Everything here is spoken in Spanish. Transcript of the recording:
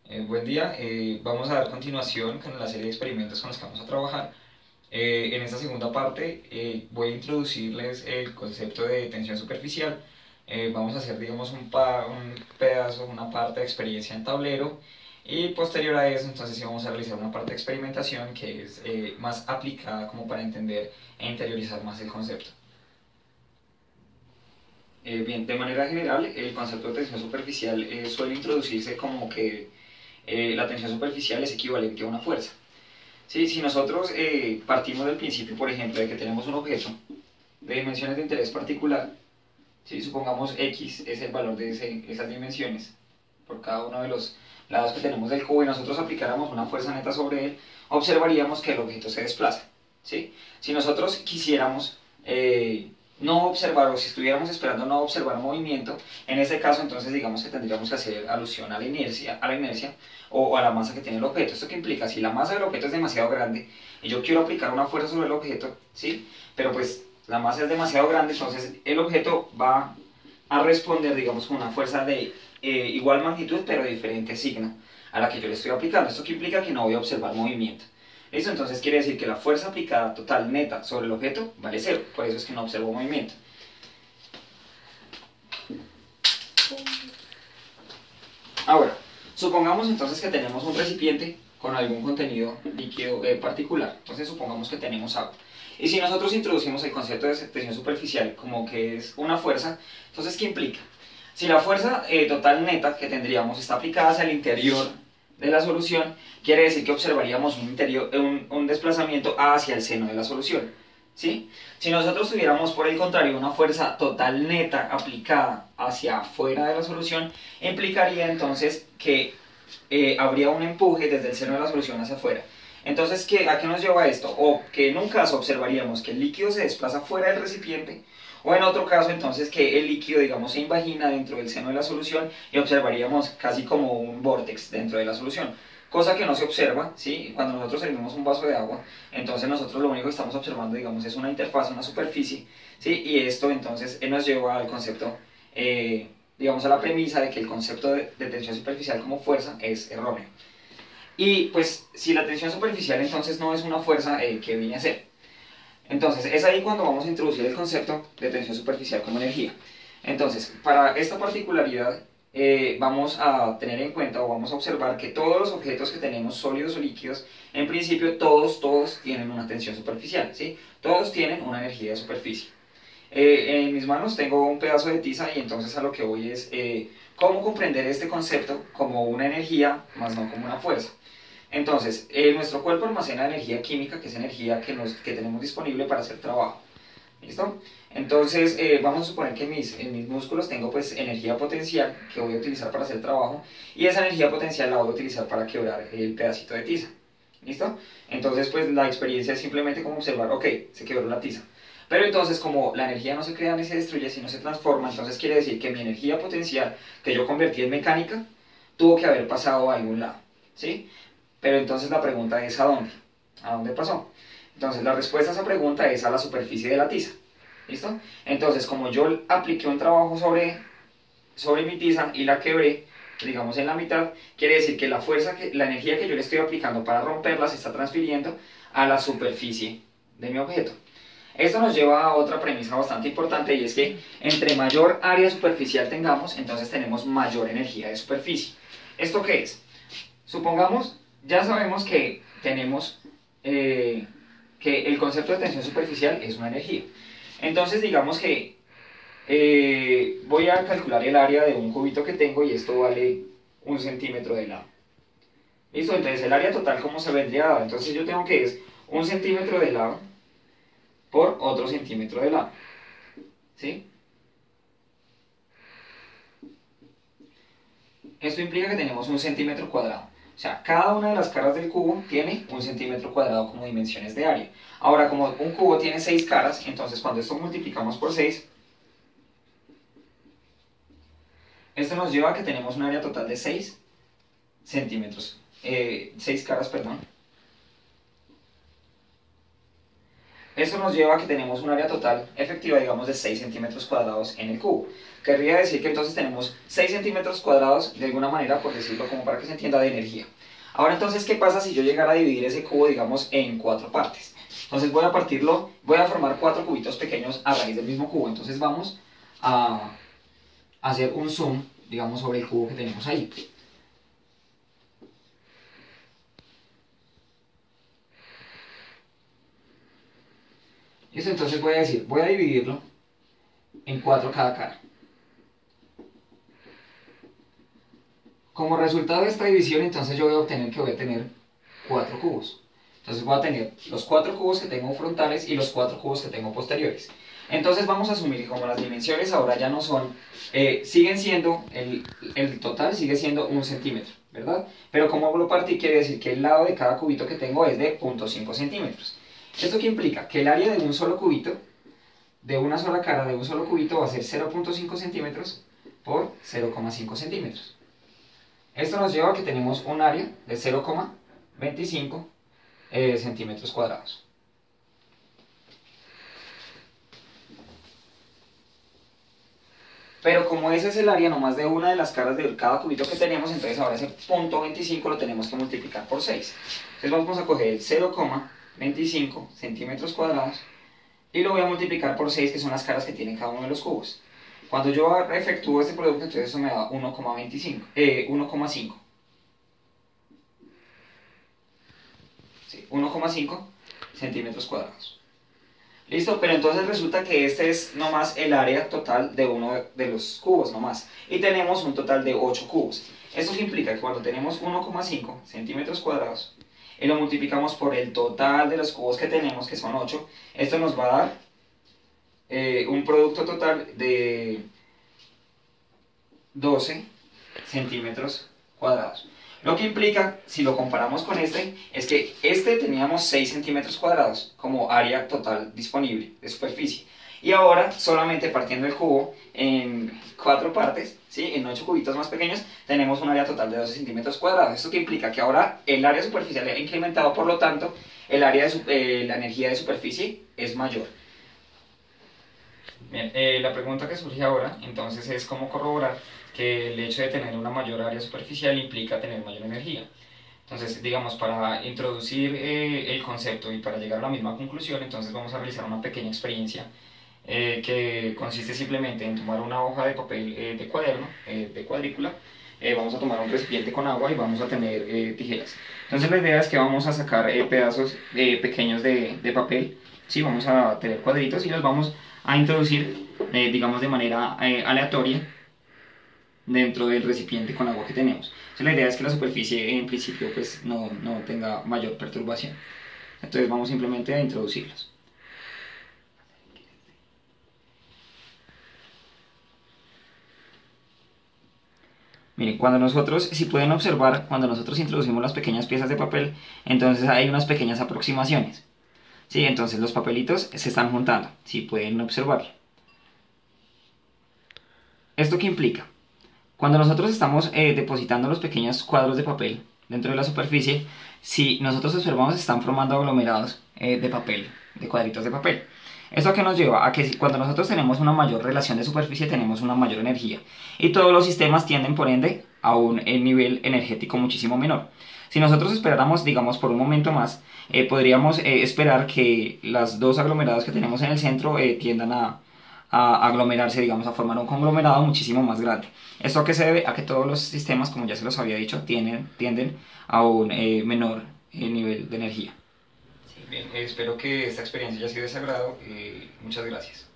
Buen día, vamos a dar continuación con la serie de experimentos con los que vamos a trabajar. En esta segunda parte voy a introducirles el concepto de tensión superficial. Vamos a hacer, digamos, un pedazo, una parte de experiencia en tablero y posterior a eso, entonces sí vamos a realizar una parte de experimentación que es más aplicada como para entender e interiorizar más el concepto. Bien, de manera general, el concepto de tensión superficial suele introducirse como que la tensión superficial es equivalente a una fuerza. ¿Sí? Si nosotros partimos del principio, por ejemplo, de que tenemos un objeto de dimensiones de interés particular, ¿sí? Supongamos x es el valor de esas dimensiones por cada uno de los lados que tenemos del cubo y nosotros aplicáramos una fuerza neta sobre él, observaríamos que el objeto se desplaza. ¿Sí? Si nosotros quisiéramos no observar, o si estuviéramos esperando no observar movimiento, en este caso entonces digamos que tendríamos que hacer alusión a la inercia o a la masa que tiene el objeto. ¿Esto qué implica? Si la masa del objeto es demasiado grande y yo quiero aplicar una fuerza sobre el objeto, ¿sí? Pero pues la masa es demasiado grande, entonces el objeto va a responder, digamos, con una fuerza de igual magnitud, pero de diferente signo a la que yo le estoy aplicando. ¿Esto qué implica? Que no voy a observar movimiento. ¿Listo? Entonces quiere decir que la fuerza aplicada total neta sobre el objeto vale cero, por eso es que no observo movimiento. Ahora, supongamos entonces que tenemos un recipiente con algún contenido líquido particular. Entonces supongamos que tenemos agua. Y si nosotros introducimos el concepto de tensión superficial como que es una fuerza, entonces ¿qué implica? Si la fuerza total neta que tendríamos está aplicada hacia el interior de la solución, quiere decir que observaríamos un desplazamiento hacia el seno de la solución. ¿Sí? Si nosotros tuviéramos por el contrario una fuerza total neta aplicada hacia afuera de la solución, implicaría entonces que habría un empuje desde el seno de la solución hacia afuera. Entonces, ¿a qué nos lleva esto? O que en un caso observaríamos que el líquido se desplaza fuera del recipiente, o en otro caso entonces que el líquido, digamos, se invagina dentro del seno de la solución y observaríamos casi como un vórtex dentro de la solución. Cosa que no se observa, ¿sí? Cuando nosotros servimos un vaso de agua, entonces nosotros lo único que estamos observando, digamos, es una interfaz, una superficie, ¿sí? Y esto entonces nos lleva al concepto, digamos, a la premisa de que el concepto de tensión superficial como fuerza es erróneo. Y pues si la tensión superficial entonces no es una fuerza, ¿qué viene a ser? Entonces es ahí cuando vamos a introducir el concepto de tensión superficial como energía. Entonces, para esta particularidad vamos a tener en cuenta o vamos a observar que todos los objetos que tenemos, sólidos o líquidos, en principio todos tienen una tensión superficial, ¿sí? Todos tienen una energía de superficie. En mis manos tengo un pedazo de tiza y entonces a lo que voy es cómo comprender este concepto como una energía, más no como una fuerza. Entonces, nuestro cuerpo almacena energía química, que es energía que tenemos disponible para hacer trabajo. ¿Listo? Entonces, vamos a suponer que en mis músculos tengo pues energía potencial que voy a utilizar para hacer trabajo y esa energía potencial la voy a utilizar para quebrar el pedacito de tiza. ¿Listo? Entonces, pues la experiencia es simplemente como observar, ok, se quebró la tiza. Pero entonces, como la energía no se crea ni se destruye, sino se transforma, entonces quiere decir que mi energía potencial que yo convertí en mecánica tuvo que haber pasado a algún lado. ¿Sí? Pero entonces la pregunta es ¿a dónde? ¿A dónde pasó? Entonces la respuesta a esa pregunta es a la superficie de la tiza. ¿Listo? Entonces como yo apliqué un trabajo sobre mi tiza y la quebré, digamos en la mitad, quiere decir que la energía que yo le estoy aplicando para romperla se está transfiriendo a la superficie de mi objeto. Esto nos lleva a otra premisa bastante importante y es que entre mayor área superficial tengamos, entonces tenemos mayor energía de superficie. ¿Esto qué es? Supongamos, ya sabemos que tenemos que el concepto de tensión superficial es una energía. Entonces digamos que voy a calcular el área de un cubito que tengo y esto vale 1 centímetro de lado. ¿Listo? Entonces el área total, ¿cómo se vendría dado? Entonces yo tengo que es 1 centímetro de lado por otro centímetro de lado. ¿Sí? Esto implica que tenemos 1 centímetro cuadrado. O sea, cada una de las caras del cubo tiene 1 centímetro cuadrado como dimensiones de área. Ahora, como un cubo tiene 6 caras, entonces cuando esto multiplicamos por 6, esto nos lleva a que tenemos un área total de 6 centímetros. 6 caras, perdón. Esto nos lleva a que tenemos un área total efectiva, digamos, de 6 centímetros cuadrados en el cubo. Querría decir que entonces tenemos 6 centímetros cuadrados, de alguna manera, por decirlo como para que se entienda, de energía. Ahora entonces, ¿qué pasa si yo llegara a dividir ese cubo, digamos, en 4 partes? Entonces voy a formar 4 cubitos pequeños a raíz del mismo cubo. Entonces vamos a hacer un zoom, digamos, sobre el cubo que tenemos ahí. Listo, entonces voy a dividirlo en 4 cada cara. Como resultado de esta división, entonces yo voy a tener 4 cubos. Entonces voy a tener los 4 cubos que tengo frontales y los 4 cubos que tengo posteriores. Entonces vamos a asumir que como las dimensiones ahora ya no son, siguen siendo, el total sigue siendo 1 centímetro, ¿verdad? Pero como lo partí, quiere decir que el lado de cada cubito que tengo es de 0.5 centímetros. ¿Esto qué implica? Que el área de un solo cubito, de una sola cara de un solo cubito, va a ser 0.5 centímetros por 0,5 centímetros. Esto nos lleva a que tenemos un área de 0,25 centímetros cuadrados. Pero como ese es el área nomás de una de las caras de cada cubito que tenemos, entonces ahora ese punto 25 lo tenemos que multiplicar por 6. Entonces vamos a coger el 0,25 centímetros cuadrados y lo voy a multiplicar por 6, que son las caras que tiene cada uno de los cubos. Cuando yo efectúo este producto, entonces eso me da 1,25, 1,5. Sí, 1,5 centímetros cuadrados. Listo, pero entonces resulta que este es nomás el área total de uno de los cubos nomás. Y tenemos un total de 8 cubos. Esto implica que cuando tenemos 1,5 centímetros cuadrados y lo multiplicamos por el total de los cubos que tenemos, que son 8, esto nos va a dar un producto total de 12 centímetros cuadrados. Lo que implica, si lo comparamos con este, es que este teníamos 6 centímetros cuadrados como área total disponible de superficie. Y ahora, solamente partiendo el cubo en 4 partes, ¿sí? En 8 cubitos más pequeños, tenemos un área total de 12 centímetros cuadrados. Esto que implica que ahora el área superficial ha incrementado, por lo tanto, el área la energía de superficie es mayor. Bien, la pregunta que surge ahora, entonces, es cómo corroborar que el hecho de tener una mayor área superficial implica tener mayor energía. Entonces, digamos, para introducir el concepto y para llegar a la misma conclusión, entonces vamos a realizar una pequeña experiencia que consiste simplemente en tomar una hoja de papel de cuaderno, de cuadrícula, vamos a tomar un recipiente con agua y vamos a tener tijeras. Entonces la idea es que vamos a sacar pedazos pequeños de papel, ¿sí? Vamos a tener cuadritos y los vamos a introducir, digamos, de manera aleatoria dentro del recipiente con agua que tenemos. Entonces la idea es que la superficie en principio pues no tenga mayor perturbación. Entonces vamos simplemente a introducirlos. Miren, si pueden observar, cuando nosotros introducimos las pequeñas piezas de papel, entonces hay unas pequeñas aproximaciones. Sí, entonces los papelitos se están juntando, si pueden observarlo. ¿Esto qué implica? Cuando nosotros estamos depositando los pequeños cuadros de papel dentro de la superficie, si nosotros observamos, se están formando aglomerados de papel, de cuadritos de papel. ¿Esto qué nos lleva? A que cuando nosotros tenemos una mayor relación de superficie, tenemos una mayor energía. Y todos los sistemas tienden, por ende, a un nivel energético muchísimo menor. Si nosotros esperáramos, digamos, por un momento más, podríamos esperar que las dos aglomerados que tenemos en el centro tiendan a aglomerarse, digamos, a formar un conglomerado muchísimo más grande. ¿Esto a qué se debe? A que todos los sistemas, como ya se los había dicho, tienden a un menor nivel de energía. Sí, bien, espero que esta experiencia haya sido de su agrado. Muchas gracias.